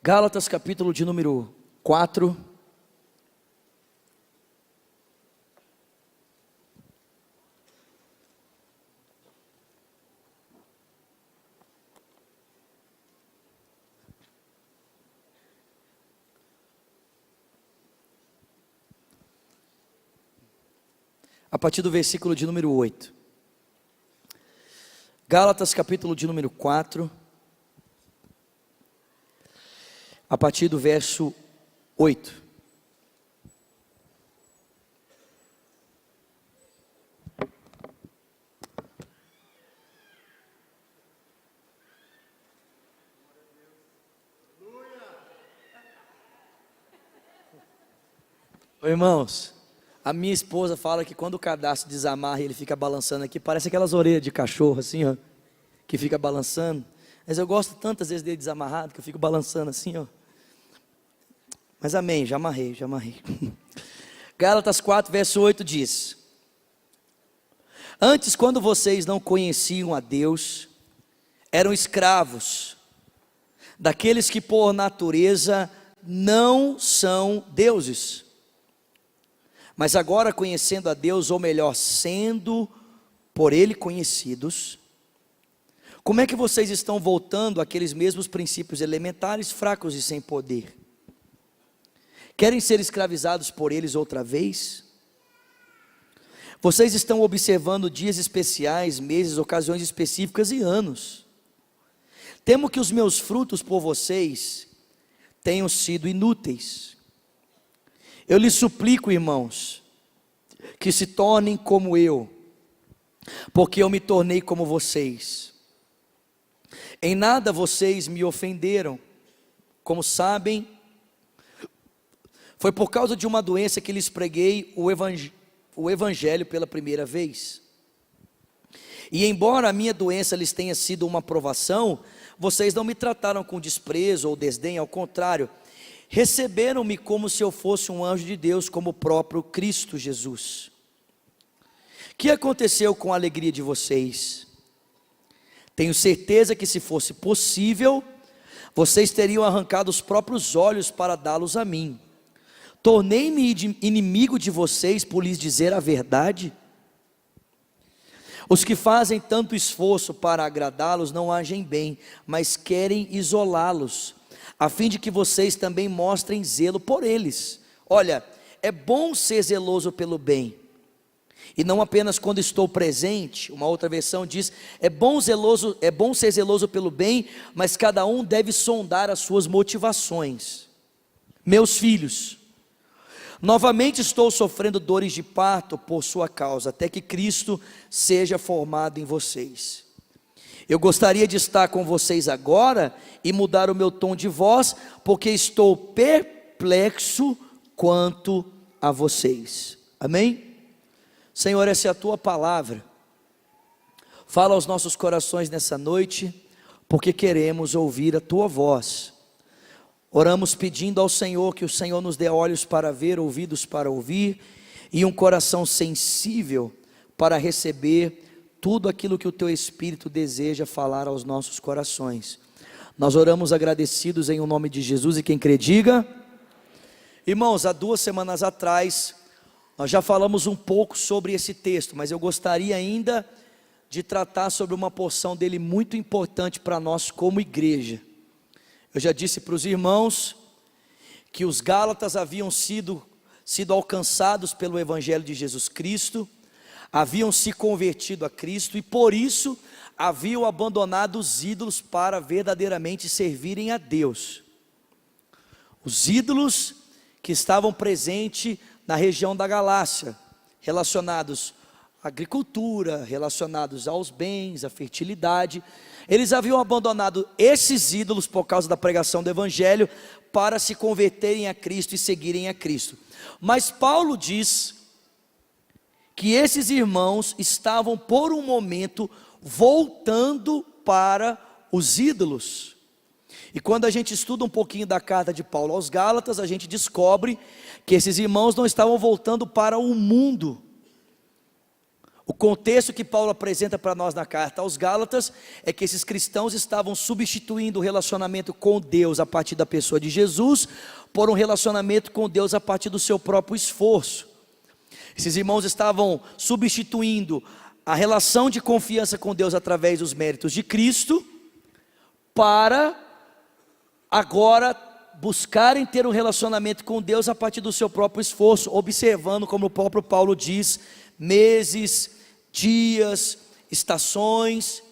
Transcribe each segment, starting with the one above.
Gálatas capítulo de número 4. A partir do versículo de número 8. Gálatas capítulo de número 4. A partir do verso 8. Irmãos, a minha esposa fala que quando o cadastro desamarra e ele fica balançando aqui, parece aquelas orelhas de cachorro assim, ó, que fica balançando. Mas eu gosto tantas vezes dele desamarrado que eu fico balançando assim, ó. Mas amém, já amarrei. Gálatas 4, verso 8 diz: Antes, quando vocês não conheciam a Deus, eram escravos daqueles que por natureza não são deuses. Mas agora, conhecendo a Deus, ou melhor, sendo por Ele conhecidos, como é que vocês estão voltando àqueles mesmos princípios elementares, fracos e sem poder? Querem ser escravizados por eles outra vez? Vocês estão observando dias especiais, meses, ocasiões específicas e anos. Temo que os meus frutos por vocês tenham sido inúteis. Eu lhes suplico, irmãos, que se tornem como eu, porque eu me tornei como vocês. Em nada vocês me ofenderam. Como sabem, foi por causa de uma doença que lhes preguei o evangelho pela primeira vez. E embora a minha doença lhes tenha sido uma provação, vocês não me trataram com desprezo ou desdém, ao contrário, receberam-me como se eu fosse um anjo de Deus, como o próprio Cristo Jesus. O que aconteceu com a alegria de vocês? Tenho certeza que, se fosse possível, vocês teriam arrancado os próprios olhos para dá-los a mim. Tornei-me inimigo de vocês por lhes dizer a verdade? Os que fazem tanto esforço para agradá-los não agem bem, mas querem isolá-los, a fim de que vocês também mostrem zelo por eles. Olha, é bom ser zeloso pelo bem, e não apenas quando estou presente. Uma outra versão diz: é bom ser zeloso pelo bem, mas cada um deve sondar as suas motivações. Meus filhos, novamente estou sofrendo dores de parto por sua causa, até que Cristo seja formado em vocês. Eu gostaria de estar com vocês agora e mudar o meu tom de voz, porque estou perplexo quanto a vocês. Amém? Senhor, essa é a tua palavra. Fala aos nossos corações nessa noite, porque queremos ouvir a tua voz. Oramos pedindo ao Senhor que o Senhor nos dê olhos para ver, ouvidos para ouvir e um coração sensível para receber tudo aquilo que o teu Espírito deseja falar aos nossos corações. Nós oramos agradecidos em o nome de Jesus, e quem crê diga. Irmãos, há 2 semanas atrás nós já falamos um pouco sobre esse texto, mas eu gostaria ainda de tratar sobre uma porção dele muito importante para nós como igreja. Eu já disse para os irmãos que os Gálatas haviam sido alcançados pelo Evangelho de Jesus Cristo, haviam se convertido a Cristo e por isso haviam abandonado os ídolos para verdadeiramente servirem a Deus. Os ídolos que estavam presentes na região da Galácia, relacionados à agricultura, relacionados aos bens, à fertilidade. Eles haviam abandonado esses ídolos por causa da pregação do Evangelho para se converterem a Cristo e seguirem a Cristo. Mas Paulo diz que esses irmãos estavam por um momento voltando para os ídolos. E quando a gente estuda um pouquinho da carta de Paulo aos Gálatas, a gente descobre que esses irmãos não estavam voltando para o mundo. O contexto que Paulo apresenta para nós na carta aos Gálatas é que esses cristãos estavam substituindo o relacionamento com Deus a partir da pessoa de Jesus por um relacionamento com Deus a partir do seu próprio esforço. Esses irmãos estavam substituindo a relação de confiança com Deus através dos méritos de Cristo para agora buscarem ter um relacionamento com Deus a partir do seu próprio esforço, observando, como o próprio Paulo diz, meses, dias, estações,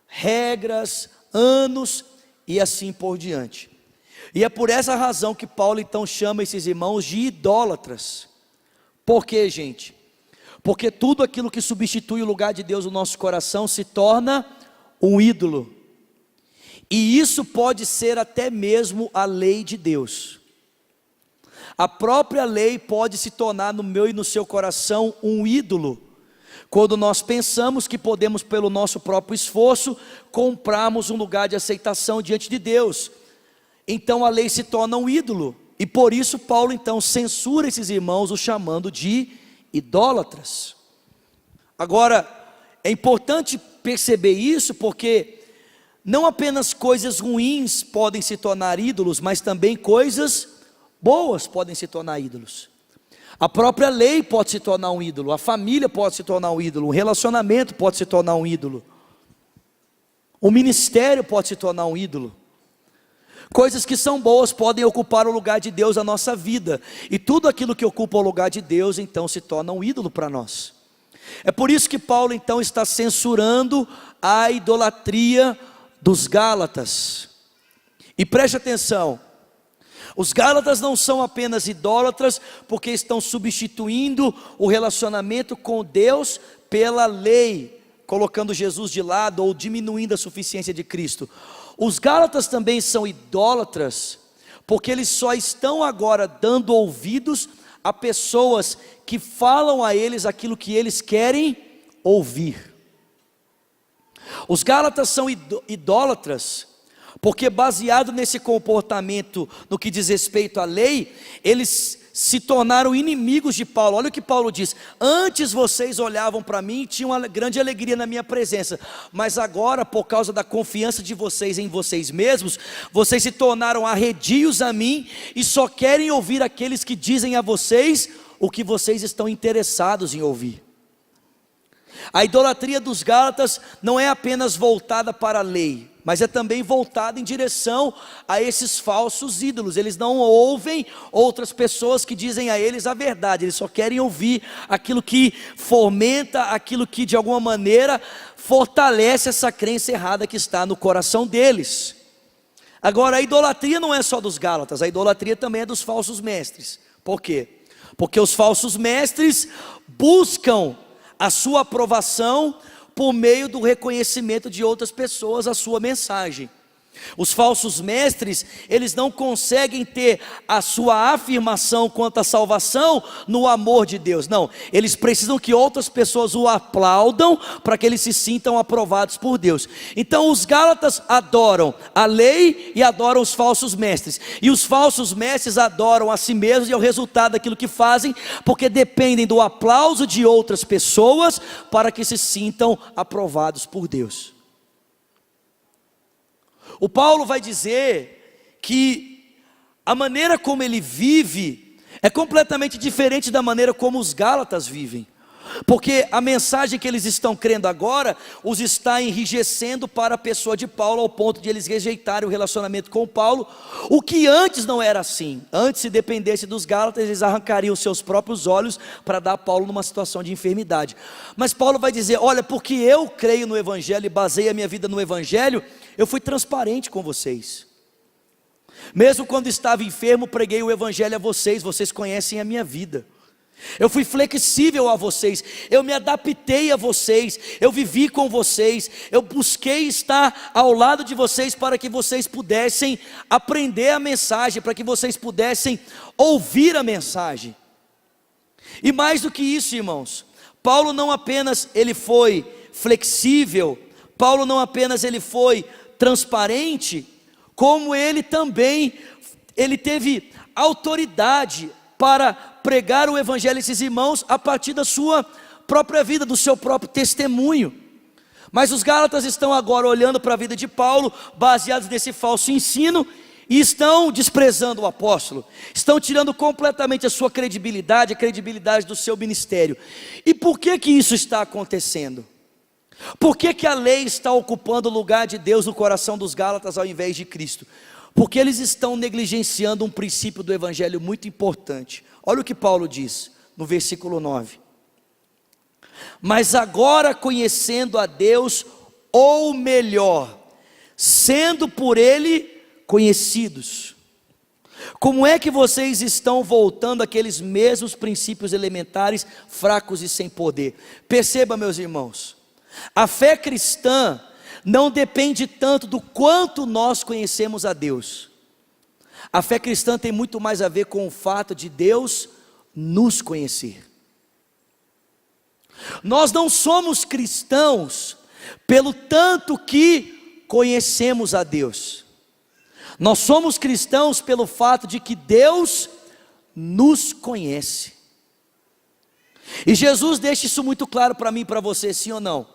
regras, anos e assim por diante. E é por essa razão que Paulo então chama esses irmãos de idólatras. Por quê, gente? Porque tudo aquilo que substitui o lugar de Deus no nosso coração se torna um ídolo. E isso pode ser até mesmo a lei de Deus. A própria lei pode se tornar no meu e no seu coração um ídolo, quando nós pensamos que podemos, pelo nosso próprio esforço, comprarmos um lugar de aceitação diante de Deus. Então a lei se torna um ídolo, e por isso Paulo então censura esses irmãos, os chamando de idólatras. Agora, é importante perceber isso, porque não apenas coisas ruins podem se tornar ídolos, mas também coisas boas podem se tornar ídolos. A própria lei pode se tornar um ídolo, a família pode se tornar um ídolo, o relacionamento pode se tornar um ídolo, o ministério pode se tornar um ídolo. Coisas que são boas podem ocupar o lugar de Deus na nossa vida, e tudo aquilo que ocupa o lugar de Deus então se torna um ídolo para nós. É por isso que Paulo então está censurando a idolatria dos Gálatas. E preste atenção, os Gálatas não são apenas idólatras porque estão substituindo o relacionamento com Deus pela lei, colocando Jesus de lado ou diminuindo a suficiência de Cristo. Os Gálatas também são idólatras porque eles só estão agora dando ouvidos a pessoas que falam a eles aquilo que eles querem ouvir. Os Gálatas são idólatras porque, baseado nesse comportamento no que diz respeito à lei, eles se tornaram inimigos de Paulo. Olha o que Paulo diz: antes vocês olhavam para mim e tinham uma grande alegria na minha presença, mas agora, por causa da confiança de vocês em vocês mesmos, vocês se tornaram arredios a mim e só querem ouvir aqueles que dizem a vocês o que vocês estão interessados em ouvir. A idolatria dos Gálatas não é apenas voltada para a lei, mas é também voltada em direção a esses falsos ídolos. Eles não ouvem outras pessoas que dizem a eles a verdade, eles só querem ouvir aquilo que fomenta, aquilo que de alguma maneira fortalece essa crença errada que está no coração deles. Agora, a idolatria não é só dos Gálatas, a idolatria também é dos falsos mestres. Por quê? Porque os falsos mestres buscam a sua aprovação por meio do reconhecimento de outras pessoas a sua mensagem. Os falsos mestres, eles não conseguem ter a sua afirmação quanto à salvação no amor de Deus, não, eles precisam que outras pessoas o aplaudam para que eles se sintam aprovados por Deus. Então os Gálatas adoram a lei e adoram os falsos mestres, e os falsos mestres adoram a si mesmos, e é o resultado daquilo que fazem, porque dependem do aplauso de outras pessoas para que se sintam aprovados por Deus. O Paulo vai dizer que a maneira como ele vive é completamente diferente da maneira como os Gálatas vivem, porque a mensagem que eles estão crendo agora os está enrijecendo para a pessoa de Paulo, ao ponto de eles rejeitarem o relacionamento com Paulo, o que antes não era assim. Antes, se dependesse dos Gálatas, eles arrancariam seus próprios olhos para dar a Paulo numa situação de enfermidade. Mas Paulo vai dizer: olha, porque eu creio no Evangelho e baseio a minha vida no Evangelho, eu fui transparente com vocês. Mesmo quando estava enfermo, preguei o Evangelho a vocês, vocês conhecem a minha vida. Eu fui flexível a vocês, eu me adaptei a vocês, eu vivi com vocês, eu busquei estar ao lado de vocês para que vocês pudessem aprender a mensagem, para que vocês pudessem ouvir a mensagem. E mais do que isso, irmãos, Paulo não apenas ele foi flexível, Paulo não apenas ele foi transparente, como ele também teve autoridade para pregar o Evangelho a esses irmãos a partir da sua própria vida, do seu próprio testemunho. Mas os Gálatas estão agora olhando para a vida de Paulo, baseados nesse falso ensino, e estão desprezando o apóstolo, estão tirando completamente a sua credibilidade, a credibilidade do seu ministério. E por que que isso está acontecendo? Por que que a lei está ocupando o lugar de Deus no coração dos Gálatas ao invés de Cristo? Porque eles estão negligenciando um princípio do evangelho muito importante. Olha o que Paulo diz no versículo 9: mas agora conhecendo a Deus, ou melhor, sendo por Ele conhecidos, como é que vocês estão voltando àqueles mesmos princípios elementares, fracos e sem poder? Perceba, meus irmãos, a fé cristã não depende tanto do quanto nós conhecemos a Deus. A fé cristã tem muito mais a ver com o fato de Deus nos conhecer. Nós não somos cristãos pelo tanto que conhecemos a Deus. Nós somos cristãos pelo fato de que Deus nos conhece. E Jesus deixa isso muito claro para mim e para você, sim ou não?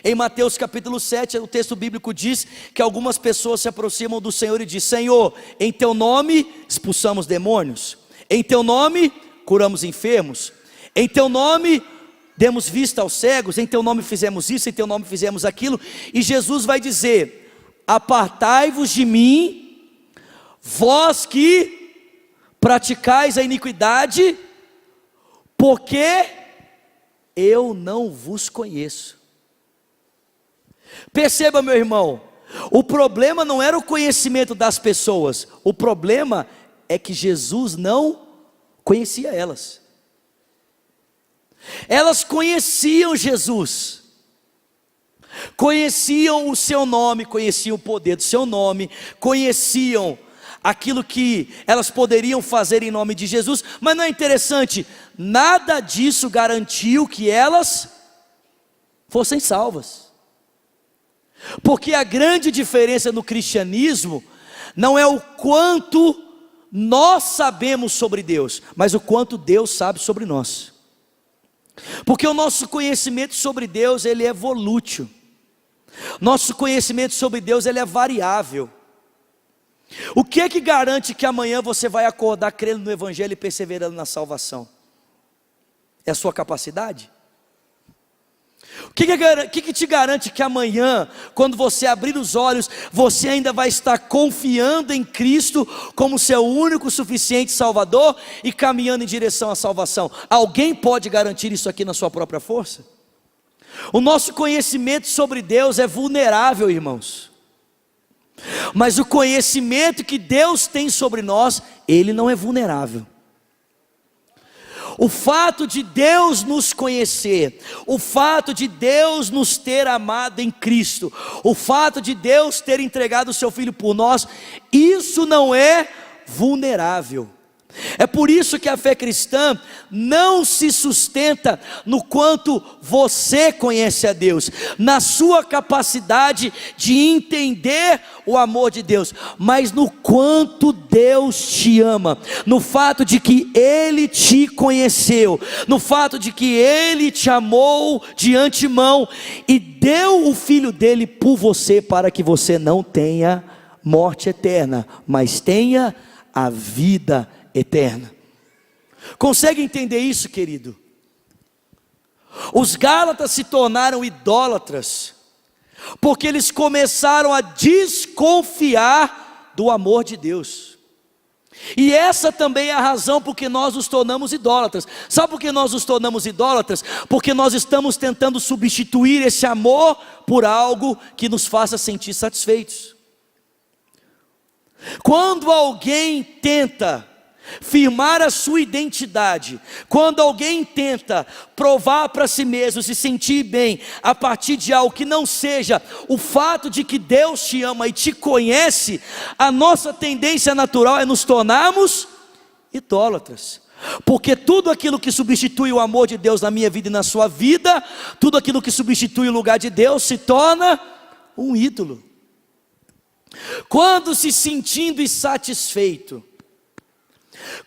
Em Mateus capítulo 7, o texto bíblico diz que algumas pessoas se aproximam do Senhor e dizem: Senhor, em teu nome expulsamos demônios, em teu nome curamos enfermos, em teu nome demos vista aos cegos, em teu nome fizemos isso, em teu nome fizemos aquilo. E Jesus vai dizer: apartai-vos de mim, vós que praticais a iniquidade, porque eu não vos conheço. Perceba, meu irmão, o problema não era o conhecimento das pessoas, o problema é que Jesus não conhecia elas. Elas conheciam Jesus, conheciam o seu nome, conheciam o poder do seu nome, conheciam aquilo que elas poderiam fazer em nome de Jesus, mas não é interessante, nada disso garantiu que elas fossem salvas. Porque a grande diferença no cristianismo não é o quanto nós sabemos sobre Deus, mas o quanto Deus sabe sobre nós. Porque o nosso conhecimento sobre Deus, ele é volútil. Nosso conhecimento sobre Deus, ele é variável. O que é que garante que amanhã você vai acordar crendo no evangelho e perseverando na salvação? É a sua capacidade? O que te garante que amanhã, quando você abrir os olhos, você ainda vai estar confiando em Cristo como seu único suficiente Salvador e caminhando em direção à salvação? Alguém pode garantir isso aqui na sua própria força? O nosso conhecimento sobre Deus é vulnerável, irmãos. Mas o conhecimento que Deus tem sobre nós, ele não é vulnerável. O fato de Deus nos conhecer, o fato de Deus nos ter amado em Cristo, o fato de Deus ter entregado o seu Filho por nós, isso não é vulnerável. É por isso que a fé cristã não se sustenta no quanto você conhece a Deus, na sua capacidade de entender o amor de Deus, mas no quanto Deus te ama, no fato de que Ele te conheceu, no fato de que Ele te amou de antemão e deu o Filho dele por você, para que você não tenha morte eterna, mas tenha a vida eterna. Consegue entender isso, querido? Os Gálatas se tornaram idólatras porque eles começaram a desconfiar do amor de Deus. E essa também é a razão por que nós nos tornamos idólatras. Sabe por que nós nos tornamos idólatras? Porque nós estamos tentando substituir esse amor por algo que nos faça sentir satisfeitos. Quando alguém tenta firmar a sua identidade, quando alguém tenta provar para si mesmo, se sentir bem a partir de algo que não seja o fato de que Deus te ama e te conhece, a nossa tendência natural é nos tornarmos idólatras. Porque tudo aquilo que substitui o amor de Deus na minha vida e na sua vida, tudo aquilo que substitui o lugar de Deus se torna um ídolo. Quando se sentindo insatisfeito,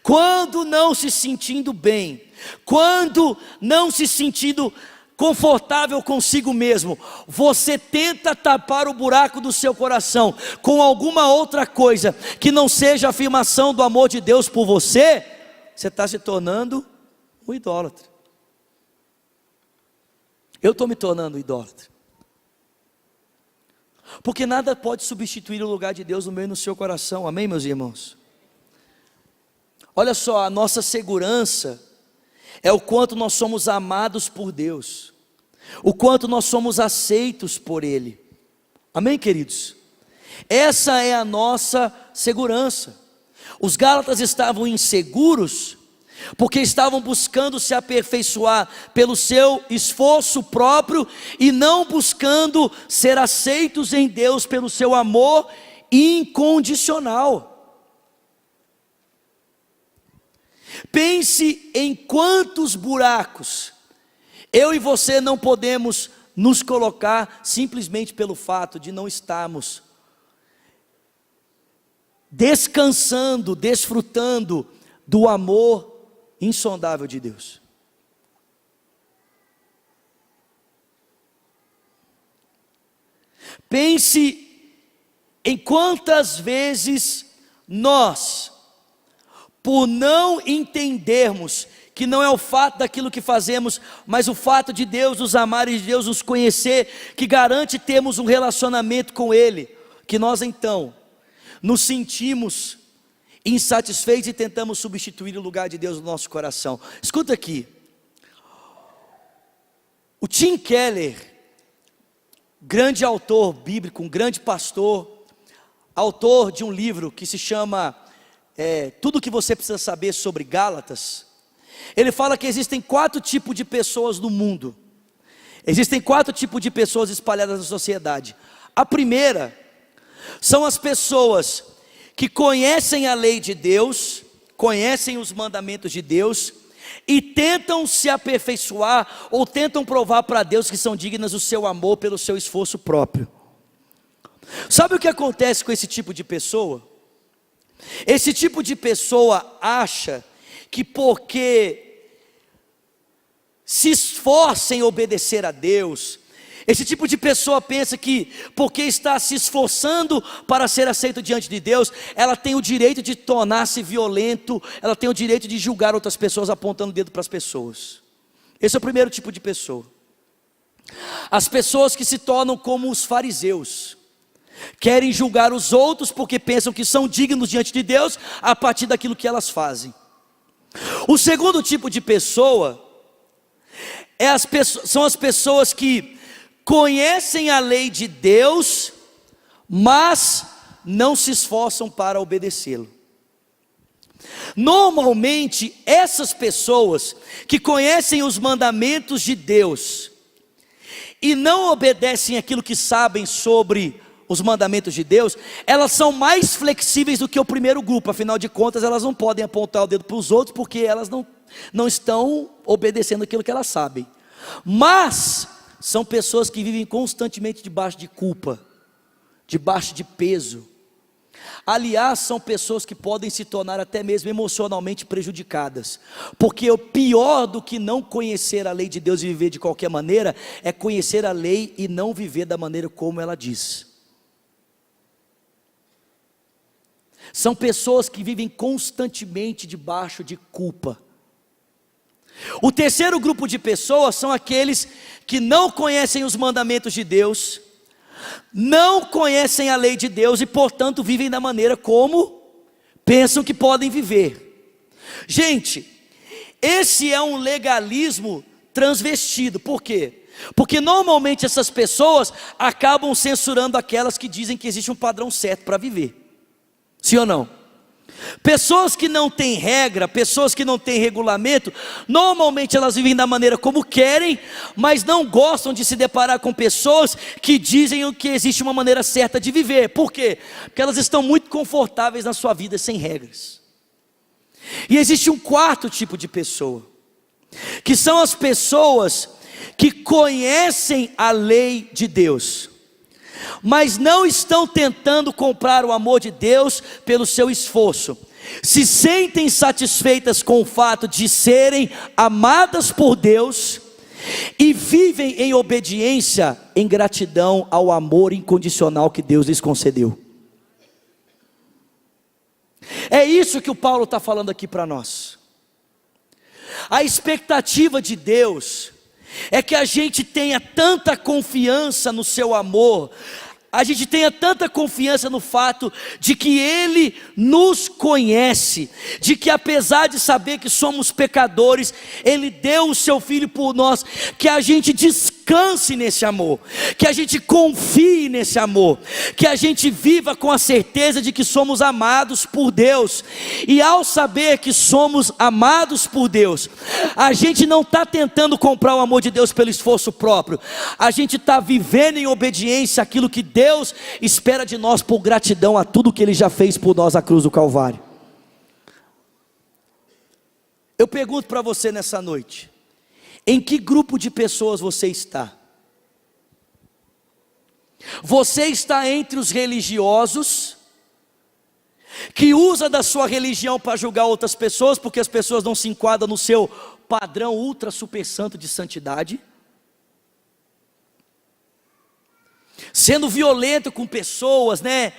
quando não se sentindo bem, quando não se sentindo confortável consigo mesmo, você tenta tapar o buraco do seu coração com alguma outra coisa que não seja a afirmação do amor de Deus por você, você está se tornando um idólatra. Eu estou me tornando um idólatra, porque nada pode substituir o lugar de Deus no meu e no seu coração, amém, meus irmãos? Olha só, a nossa segurança é o quanto nós somos amados por Deus, o quanto nós somos aceitos por Ele, amém, queridos? Essa é a nossa segurança. Os gálatas estavam inseguros, porque estavam buscando se aperfeiçoar pelo seu esforço próprio, e não buscando ser aceitos em Deus pelo seu amor incondicional. Pense em quantos buracos eu e você não podemos nos colocar simplesmente pelo fato de não estarmos descansando, desfrutando do amor insondável de Deus. Pense em quantas vezes nós, por não entendermos que não é o fato daquilo que fazemos, mas o fato de Deus nos amar e de Deus nos conhecer, que garante termos um relacionamento com Ele, que nós então nos sentimos insatisfeitos e tentamos substituir o lugar de Deus no nosso coração. Escuta aqui, o Tim Keller, grande autor bíblico, um grande pastor, autor de um livro que se chama Tudo o que você precisa saber sobre Gálatas, ele fala que existem 4 tipos de pessoas no mundo. Existem 4 tipos de pessoas espalhadas na sociedade. A primeira são as pessoas que conhecem a lei de Deus, conhecem os mandamentos de Deus e tentam se aperfeiçoar ou tentam provar para Deus que são dignas do seu amor pelo seu esforço próprio. Sabe o que acontece com esse tipo de pessoa? Esse tipo de pessoa acha que porque se esforça em obedecer a Deus, esse tipo de pessoa pensa que porque está se esforçando para ser aceito diante de Deus, ela tem o direito de tornar-se violento, ela tem o direito de julgar outras pessoas apontando o dedo para as pessoas. Esse é o primeiro tipo de pessoa. As pessoas que se tornam como os fariseus, querem julgar os outros porque pensam que são dignos diante de Deus a partir daquilo que elas fazem. O segundo tipo de pessoa são as pessoas que conhecem a lei de Deus, mas não se esforçam para obedecê-lo. Normalmente, essas pessoas que conhecem os mandamentos de Deus e não obedecem aquilo que sabem sobre os mandamentos de Deus, elas são mais flexíveis do que o primeiro grupo. Afinal de contas, elas não podem apontar o dedo para os outros, porque elas não estão obedecendo aquilo que elas sabem. Mas são pessoas que vivem constantemente debaixo de culpa, debaixo de peso. Aliás, são pessoas que podem se tornar até mesmo emocionalmente prejudicadas, porque o pior do que não conhecer a lei de Deus e viver de qualquer maneira, é conhecer a lei e não viver da maneira como ela diz. São pessoas que vivem constantemente debaixo de culpa. O terceiro grupo de pessoas são aqueles que não conhecem os mandamentos de Deus, não conhecem a lei de Deus e portanto vivem da maneira como pensam que podem viver. Gente, esse é um legalismo transvestido. Por quê? Porque normalmente essas pessoas acabam censurando aquelas que dizem que existe um padrão certo para viver. Sim ou não? Pessoas que não têm regra, pessoas que não têm regulamento, normalmente elas vivem da maneira como querem, mas não gostam de se deparar com pessoas que dizem que existe uma maneira certa de viver. Por quê? Porque elas estão muito confortáveis na sua vida sem regras. E existe um quarto tipo de pessoa, que são as pessoas que conhecem a lei de Deus, mas não estão tentando comprar o amor de Deus pelo seu esforço, se sentem satisfeitas com o fato de serem amadas por Deus e vivem em obediência, em gratidão ao amor incondicional que Deus lhes concedeu. É isso que o Paulo está falando aqui para nós. A expectativa de Deus é que a gente tenha tanta confiança no seu amor, a gente tenha tanta confiança no fato de que Ele nos conhece, de que apesar de saber que somos pecadores, Ele deu o seu Filho por nós, que a gente descanse nesse amor, que a gente confie nesse amor, que a gente viva com a certeza de que somos amados por Deus, e ao saber que somos amados por Deus, a gente não está tentando comprar o amor de Deus pelo esforço próprio, a gente está vivendo em obediência àquilo que Deus espera de nós por gratidão a tudo que Ele já fez por nós na cruz do Calvário. Eu pergunto para você nessa noite, em que grupo de pessoas você está? Você está entre os religiosos, que usa da sua religião para julgar outras pessoas, porque as pessoas não se enquadram no seu padrão ultra super santo de santidade? Sendo violento com pessoas, né?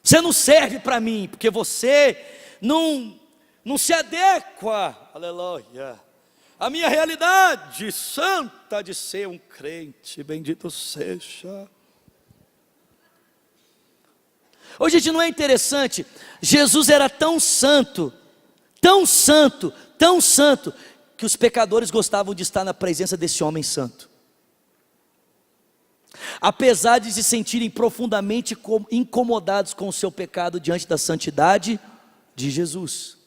Você não serve para mim, porque você não se adequa, aleluia, a minha realidade santa de ser um crente, bendito seja. Hoje, gente, não é interessante? Jesus era tão santo, tão santo, tão santo, que os pecadores gostavam de estar na presença desse homem santo, apesar de se sentirem profundamente incomodados com o seu pecado diante da santidade de Jesus.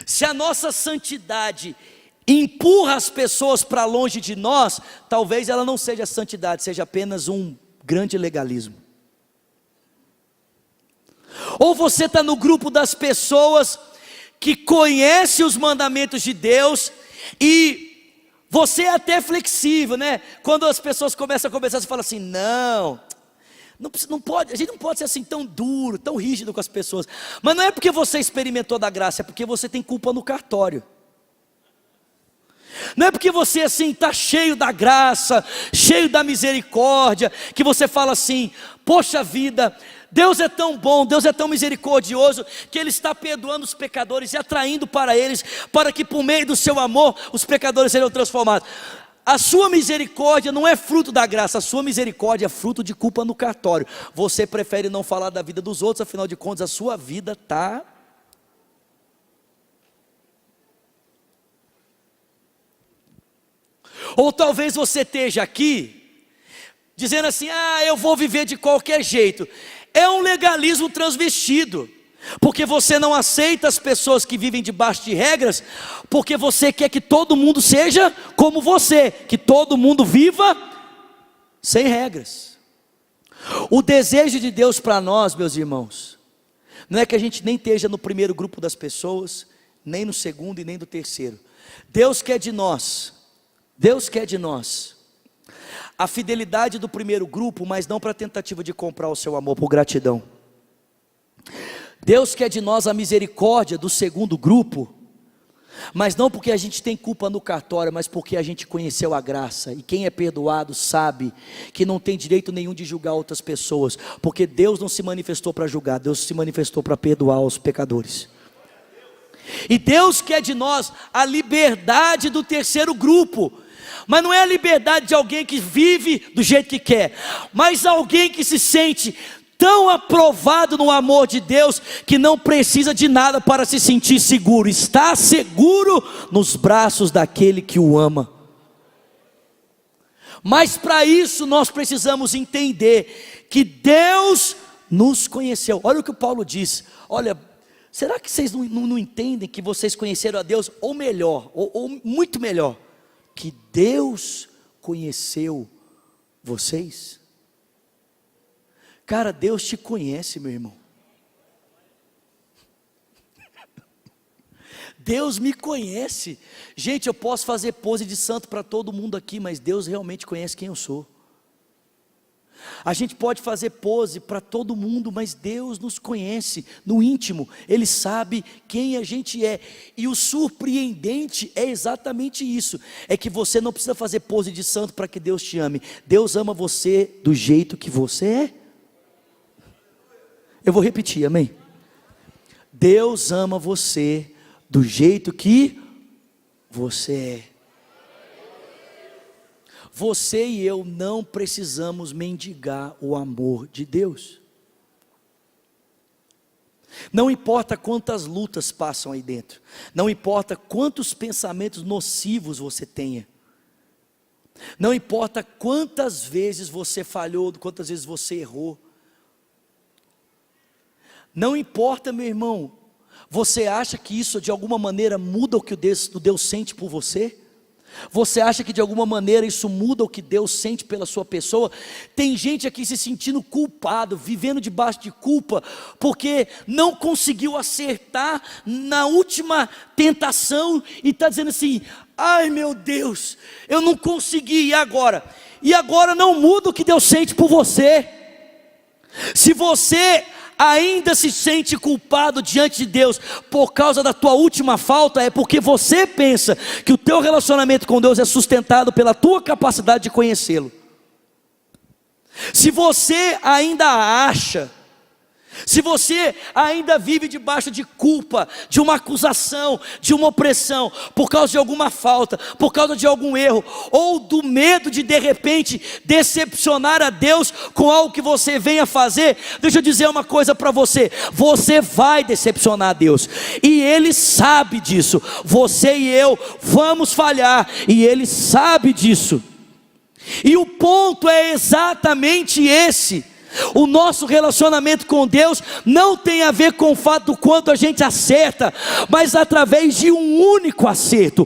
Se a nossa santidade empurra as pessoas para longe de nós, talvez ela não seja santidade, seja apenas um grande legalismo. Ou você está no grupo das pessoas que conhece os mandamentos de Deus, e você é até flexível, né? Quando as pessoas começam a conversar, você fala assim, não pode, a gente não pode ser assim tão duro, tão rígido com as pessoas. Mas não é porque você experimentou da graça, é porque você tem culpa no cartório. Não é porque você assim está cheio da graça, cheio da misericórdia, que você fala assim, poxa vida, Deus é tão bom, Deus é tão misericordioso, que Ele está perdoando os pecadores e atraindo para eles, para que por meio do seu amor, os pecadores sejam transformados. A sua misericórdia não é fruto da graça, a sua misericórdia é fruto de culpa no cartório. Você prefere não falar da vida dos outros, afinal de contas a sua vida está... Ou talvez você esteja aqui, dizendo assim, eu vou viver de qualquer jeito. É um legalismo transvestido, porque você não aceita as pessoas que vivem debaixo de regras, porque você quer que todo mundo seja como você, que todo mundo viva sem regras. O desejo de Deus para nós, meus irmãos, não é que a gente nem esteja no primeiro grupo das pessoas, nem no segundo e nem do terceiro. Deus quer de nós a fidelidade do primeiro grupo, mas não para a tentativa de comprar o seu amor por gratidão. Deus quer de nós a misericórdia do segundo grupo, mas não porque a gente tem culpa no cartório, mas porque a gente conheceu a graça, e quem é perdoado sabe que não tem direito nenhum de julgar outras pessoas, porque Deus não se manifestou para julgar, Deus se manifestou para perdoar os pecadores. E Deus quer de nós a liberdade do terceiro grupo, mas não é a liberdade de alguém que vive do jeito que quer, mas alguém que se sente tão aprovado no amor de Deus, que não precisa de nada para se sentir seguro, está seguro nos braços daquele que o ama. Mas para isso nós precisamos entender que Deus nos conheceu. Olha o que o Paulo diz, olha, será que vocês não entendem que vocês conheceram a Deus, ou melhor, ou muito melhor, que Deus conheceu vocês? Cara, Deus te conhece, meu irmão. Deus me conhece. Gente, eu posso fazer pose de santo para todo mundo aqui, mas Deus realmente conhece quem eu sou. A gente pode fazer pose para todo mundo, mas Deus nos conhece no íntimo, Ele sabe quem a gente é. E o surpreendente é exatamente isso: é que você não precisa fazer pose de santo para que Deus te ame. Deus ama você do jeito que você é. Eu vou repetir, amém? Deus ama você do jeito que você é. Você e eu não precisamos mendigar o amor de Deus. Não importa quantas lutas passam aí dentro, não importa quantos pensamentos nocivos você tenha, não importa quantas vezes você falhou, quantas vezes você errou, não importa, meu irmão, você acha que isso de alguma maneira muda o que o Deus sente por você? Você acha que de alguma maneira isso muda o que Deus sente pela sua pessoa? Tem gente aqui se sentindo culpado, vivendo debaixo de culpa, porque não conseguiu acertar na última tentação, e está dizendo assim: ai meu Deus, eu não consegui, e agora? E agora não muda o que Deus sente por você. Se você ainda se sente culpado diante de Deus por causa da tua última falta, é porque você pensa que o teu relacionamento com Deus é sustentado pela tua capacidade de conhecê-lo. Se você ainda acha, se você ainda vive debaixo de culpa, de uma acusação, de uma opressão, por causa de alguma falta, por causa de algum erro, ou do medo de repente decepcionar a Deus com algo que você venha fazer, deixa eu dizer uma coisa para você: você vai decepcionar a Deus, e Ele sabe disso. Você e eu vamos falhar, e Ele sabe disso. E o ponto é exatamente esse: o nosso relacionamento com Deus não tem a ver com o fato do quanto a gente acerta, mas através de um único acerto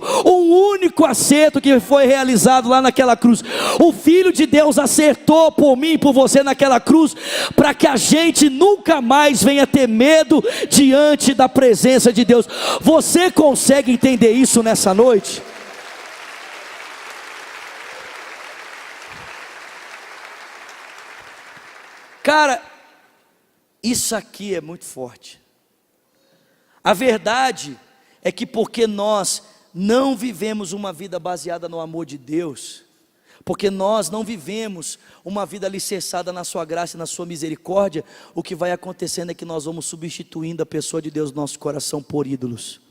que foi realizado lá naquela cruz. O Filho de Deus acertou por mim e por você naquela cruz, para que a gente nunca mais venha ter medo diante da presença de Deus. Você consegue entender isso nessa noite? Cara, isso aqui é muito forte. A verdade é que porque nós não vivemos uma vida baseada no amor de Deus, porque nós não vivemos uma vida alicerçada na sua graça e na sua misericórdia, o que vai acontecendo é que nós vamos substituindo a pessoa de Deus no nosso coração por ídolos,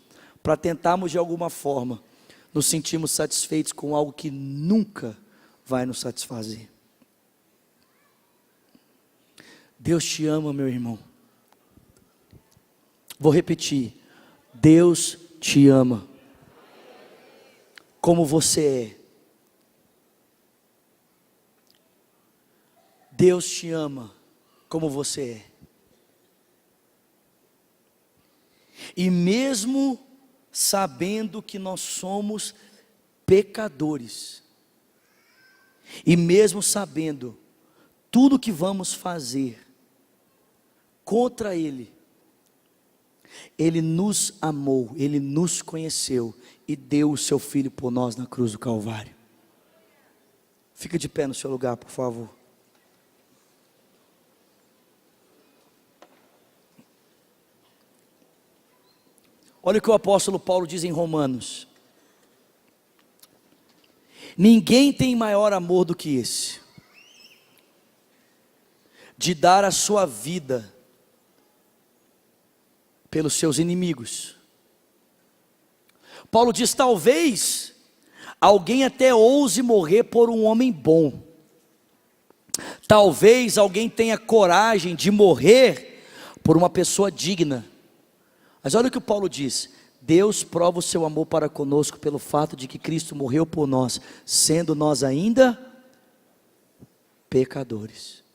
para tentarmos de alguma forma nos sentirmos satisfeitos com algo que nunca vai nos satisfazer. Deus te ama, meu irmão. Vou repetir: Deus te ama como você é. Deus te ama como você é. E mesmo sabendo que nós somos pecadores, e mesmo sabendo tudo que vamos fazer contra Ele, Ele nos amou, Ele nos conheceu e deu o seu Filho por nós na cruz do Calvário. Fica de pé no seu lugar, por favor. Olha o que o apóstolo Paulo diz em Romanos: ninguém tem maior amor do que esse, de dar a sua vida pelos seus inimigos. Paulo diz: talvez alguém até ouse morrer por um homem bom, talvez alguém tenha coragem de morrer por uma pessoa digna. Mas olha o que o Paulo diz: Deus prova o seu amor para conosco pelo fato de que Cristo morreu por nós, sendo nós ainda pecadores.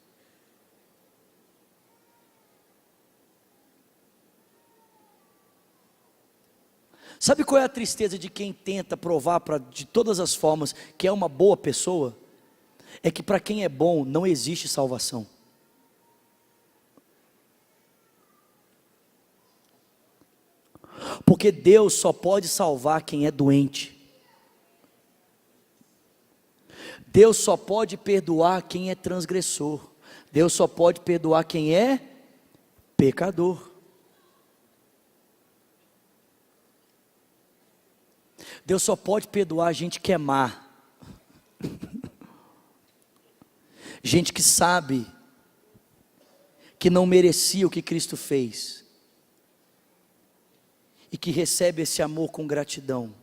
Sabe qual é a tristeza de quem tenta provar de todas as formas que é uma boa pessoa? É que para quem é bom não existe salvação. Porque Deus só pode salvar quem é doente. Deus só pode perdoar quem é transgressor. Deus só pode perdoar quem é pecador. Deus só pode perdoar a gente que é má. Gente que sabe que não merecia o que Cristo fez e que recebe esse amor com gratidão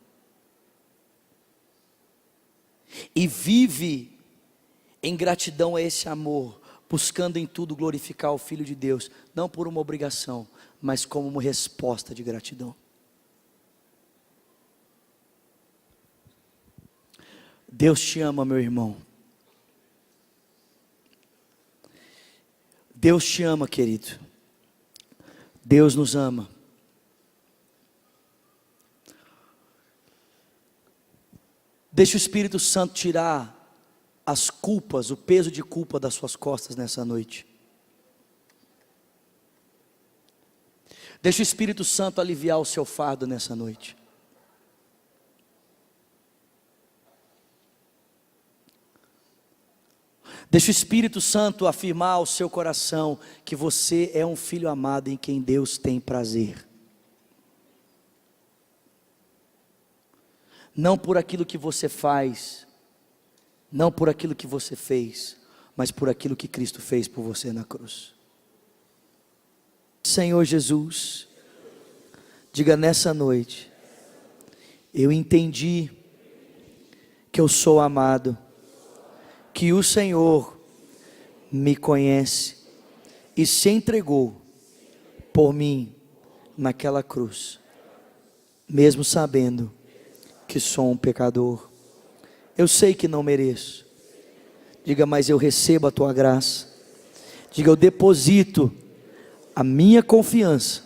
e vive em gratidão a esse amor, buscando em tudo glorificar o Filho de Deus, não por uma obrigação, mas como uma resposta de gratidão. Deus te ama, meu irmão. Deus te ama, querido. Deus nos ama. Deixa o Espírito Santo tirar as culpas, o peso de culpa das suas costas nessa noite. Deixa o Espírito Santo aliviar o seu fardo nessa noite. Deixa o Espírito Santo afirmar ao seu coração que você é um filho amado em quem Deus tem prazer. Não por aquilo que você faz, não por aquilo que você fez, mas por aquilo que Cristo fez por você na cruz. Senhor Jesus, diga nessa noite: eu entendi que eu sou amado, que o Senhor me conhece e se entregou por mim naquela cruz, mesmo sabendo que sou um pecador. Eu sei que não mereço. Diga, mas eu recebo a tua graça. Diga, eu deposito a minha confiança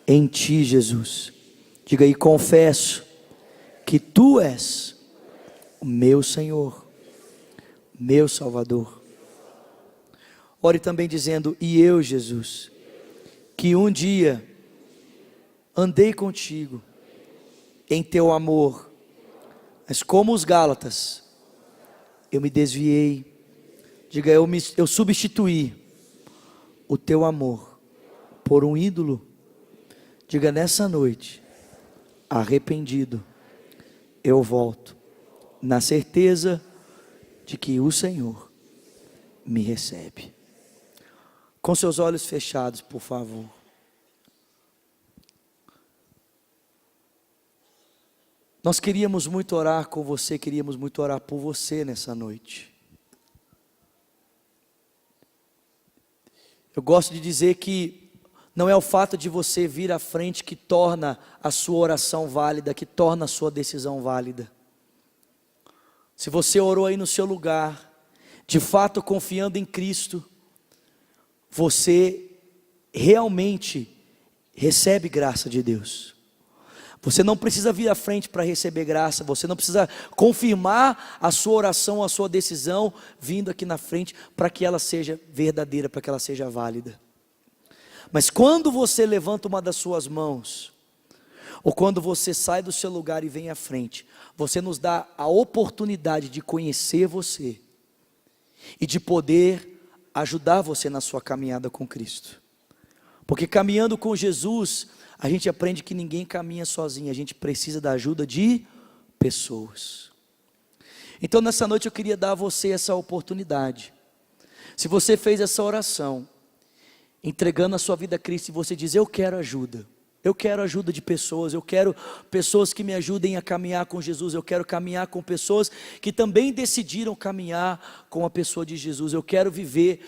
em ti, Jesus. Diga, e confesso que tu és o meu Senhor, meu Salvador. Ore também dizendo: e eu, Jesus, que um dia andei contigo em teu amor, mas como os Gálatas, eu me desviei. Diga, eu substituí o teu amor por um ídolo. Diga, nessa noite, arrependido, eu volto, na certeza de que o Senhor me recebe. Com seus olhos fechados, por favor. Nós queríamos muito orar com você, queríamos muito orar por você nessa noite. Eu gosto de dizer que não é o fato de você vir à frente que torna a sua oração válida, que torna a sua decisão válida. Se você orou aí no seu lugar, de fato confiando em Cristo, você realmente recebe graça de Deus. Você não precisa vir à frente para receber graça, você não precisa confirmar a sua oração, a sua decisão, vindo aqui na frente, para que ela seja verdadeira, para que ela seja válida. Mas quando você levanta uma das suas mãos, ou quando você sai do seu lugar e vem à frente, você nos dá a oportunidade de conhecer você, e de poder ajudar você na sua caminhada com Cristo. Porque caminhando com Jesus, a gente aprende que ninguém caminha sozinho, a gente precisa da ajuda de pessoas. Então nessa noite eu queria dar a você essa oportunidade. Se você fez essa oração, entregando a sua vida a Cristo, e você diz: eu quero ajuda de pessoas, eu quero pessoas que me ajudem a caminhar com Jesus, eu quero caminhar com pessoas que também decidiram caminhar com a pessoa de Jesus, eu quero viver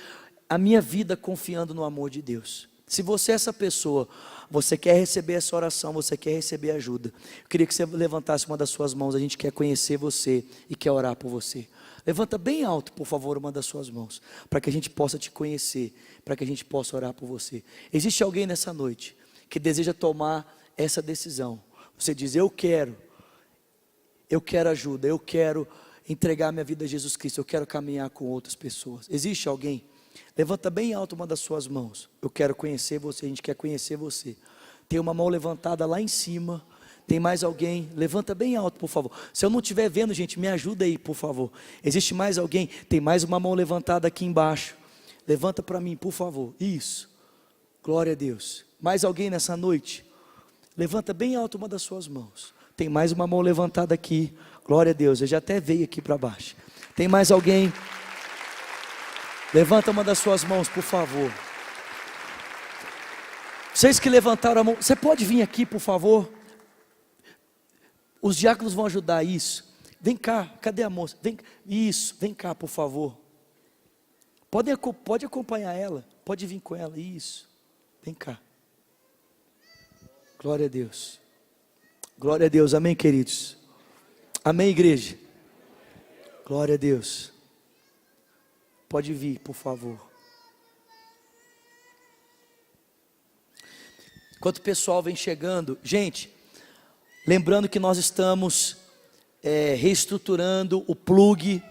a minha vida confiando no amor de Deus. Se você é essa pessoa, você quer receber essa oração, você quer receber ajuda, eu queria que você levantasse uma das suas mãos. A gente quer conhecer você e quer orar por você. Levanta bem alto, por favor, uma das suas mãos, para que a gente possa te conhecer, para que a gente possa orar por você. Existe alguém nessa noite que deseja tomar essa decisão? Você diz: eu quero ajuda, eu quero entregar minha vida a Jesus Cristo, eu quero caminhar com outras pessoas. Existe alguém? Levanta bem alto uma das suas mãos. Eu quero conhecer você, a gente quer conhecer você. Tem uma mão levantada lá em cima. Tem mais alguém? Levanta bem alto, por favor. Se eu não estiver vendo, gente, me ajuda aí, por favor. Existe mais alguém? Tem mais uma mão levantada aqui embaixo. Levanta para mim, por favor. Isso. Glória a Deus. Mais alguém nessa noite? Levanta bem alto uma das suas mãos. Tem mais uma mão levantada aqui. Glória a Deus. Eu já até veio aqui para baixo. Tem mais alguém? Levanta uma das suas mãos, por favor. Vocês que levantaram a mão, você pode vir aqui, por favor? Os diáconos vão ajudar isso. Vem cá, cadê a moça? Vem, isso, vem cá, por favor. Pode acompanhar ela, pode vir com ela, isso. Vem cá. Glória a Deus. Glória a Deus, amém, queridos? Amém, igreja? Glória a Deus. Pode vir, por favor. Enquanto o pessoal vem chegando, gente, lembrando que nós estamos reestruturando o plug,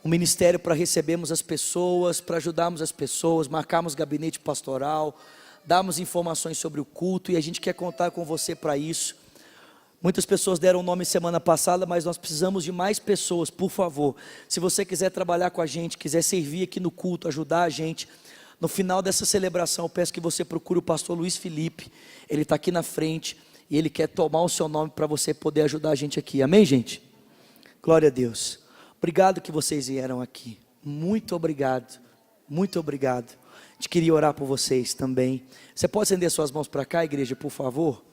o ministério para recebermos as pessoas, para ajudarmos as pessoas, marcarmos gabinete pastoral, darmos informações sobre o culto, e a gente quer contar com você para isso. Muitas pessoas deram o nome semana passada, mas nós precisamos de mais pessoas, por favor. Se você quiser trabalhar com a gente, quiser servir aqui no culto, ajudar a gente, no final dessa celebração, eu peço que você procure o pastor Luiz Felipe, ele está aqui na frente, e ele quer tomar o seu nome para você poder ajudar a gente aqui, amém, gente? Glória a Deus. Obrigado que vocês vieram aqui, muito obrigado, muito obrigado. A gente queria orar por vocês também. Você pode estender suas mãos para cá, igreja, por favor?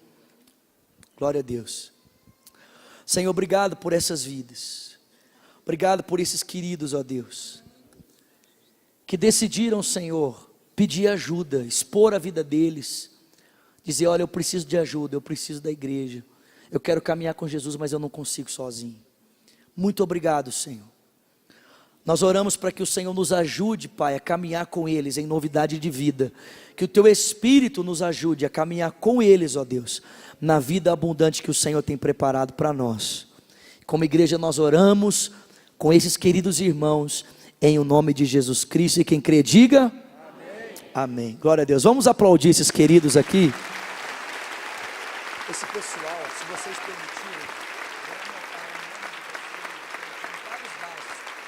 Glória a Deus. Senhor, obrigado por essas vidas, obrigado por esses queridos, ó Deus, que decidiram, Senhor, pedir ajuda, expor a vida deles, dizer, olha, eu preciso de ajuda, eu preciso da igreja, eu quero caminhar com Jesus, mas eu não consigo sozinho. Muito obrigado, Senhor. Nós oramos para que o Senhor nos ajude, Pai, a caminhar com eles em novidade de vida, que o Teu Espírito nos ajude a caminhar com eles, ó Deus, na vida abundante que o Senhor tem preparado para nós. Como igreja nós oramos com esses queridos irmãos, em o nome de Jesus Cristo, e quem crê diga, amém. Amém. Glória a Deus. Vamos aplaudir esses queridos aqui. Esse pessoal, se vocês permitirem,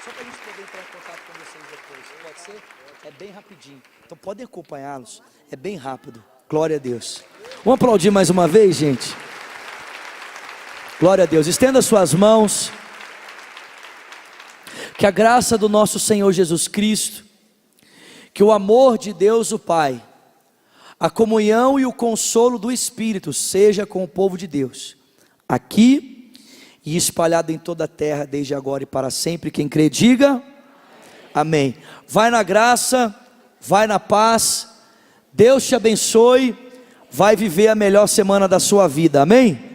só para a gente poder entrar em contato com vocês depois, pode ser? É bem rapidinho, então podem acompanhá-los, é bem rápido. Glória a Deus. Vamos aplaudir mais uma vez, gente. Glória a Deus. Estenda suas mãos. Que a graça do nosso Senhor Jesus Cristo, que o amor de Deus o Pai, a comunhão e o consolo do Espírito seja com o povo de Deus, aqui e espalhado em toda a terra, desde agora e para sempre. Quem crê diga amém. Vai na graça, vai na paz, Deus te abençoe, vai viver a melhor semana da sua vida, amém?